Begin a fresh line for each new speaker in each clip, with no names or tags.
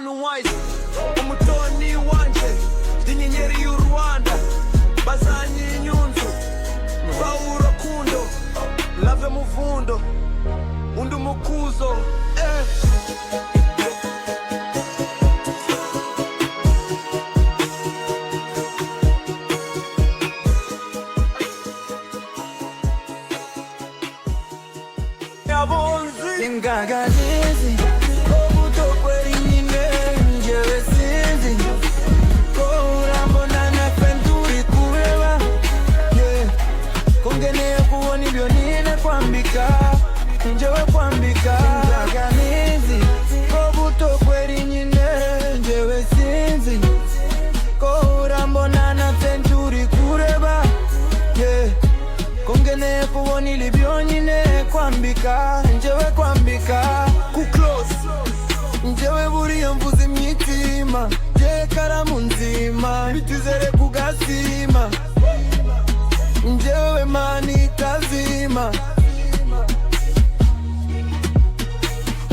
A1 wise umutoni wanje dinyenyeri y'u Rwanda bazanye inyunzu bawurukundo lave muvundo undi umukuzo
Singaganizi obuto kweli nyine njyewe sinzi ko urambona nafe nduri kureba kongeneye kubona ibyo nine kwambika njyewe kwambika. Singaganizi obuto kweli nyine njyewe sinzi ko urambona nafe nduri kureba kongeneye kubona ibyo nyine kwambika njyewe kwambika.
ku close
njyewe buriya mvuze imitima njyewe karamu nzima bitizere kugasima njyewe mani itazima.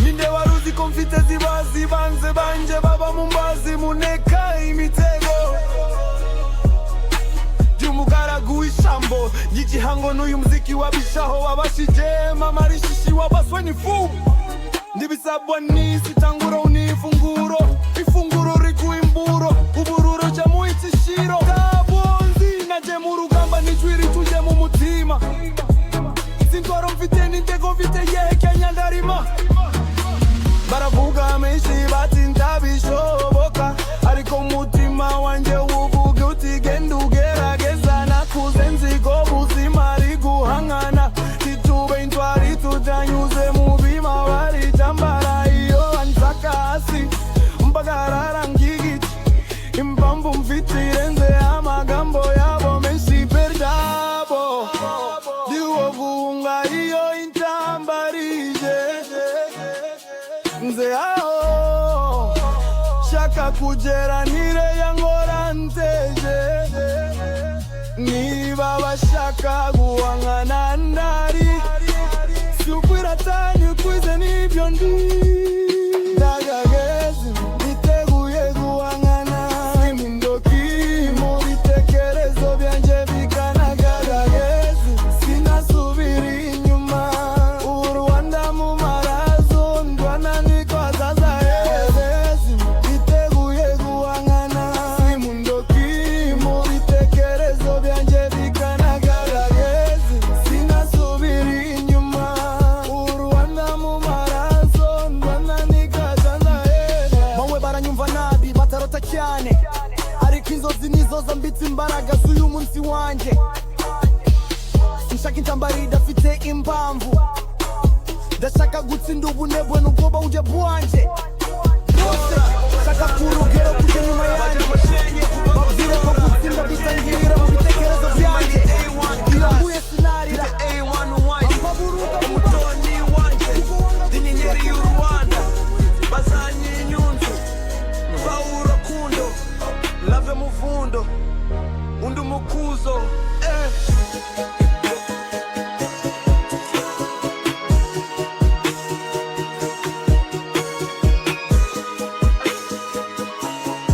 ninde waruzi ko mfite zibazi banze banje baba mu mbazi muneka imitego umugaragu w'ishambo y'igihango n'uyu muziki wabishaho wabashije mama rishishi wabaswe n'ifu ndibisabwa n'isi tanguro n'ifunguro ifunguro rikuimburo ubururo cya muitishiro kabonzi naje mu rugamba nijwiri tuje mu mutima sintwaro mfite n'intego mfite Kenya ndarima baravuga menshi bati ndabishoboka ariko umutima wanje uvuga uti genda ugerageza nakuze nzigo buzima ari guhangana titube intwari tutanyuze mu bima baritambara iyo ansaka hasi mbagarara ngigiti impamvu mfite irenze amagambo yabo menshi perdabo diwo vunga iyo intambarije nze aho shaka kugera nire yangora nteje niba bashaka guhangana ndari sukwiratanye kwize n'ibyo ndi ndagageze niteguye guhangana imindoki mu bitekerezo byanje bikanagagageze sinasubira inyuma u Rwanda mu marazo ndwana niko azaza hezezi niteguye guhangana imindoki mu bitekerezo byanje bikanagagageze sinasubira inyuma u Rwanda mu marazo ndwana niko azaza hezezi. Mawe baranyumva nabi batarota cyane ariko inzozi nizo zambitse imbaraga z'uyu munsi wanje nshaka intambara idafite impamvu ndashaka gutsinda ubunebwe n'ubwoba uje bwanje bwose shaka kurugero kujya nyuma yanjye babwire ko gutsinda bitangirira mu bitekerezo byanjye irambuye sinarira
A1 wise umutoni wanje dinyenyeri y'u Rwanda bazanye inyunzu bawurukundo lave muvundo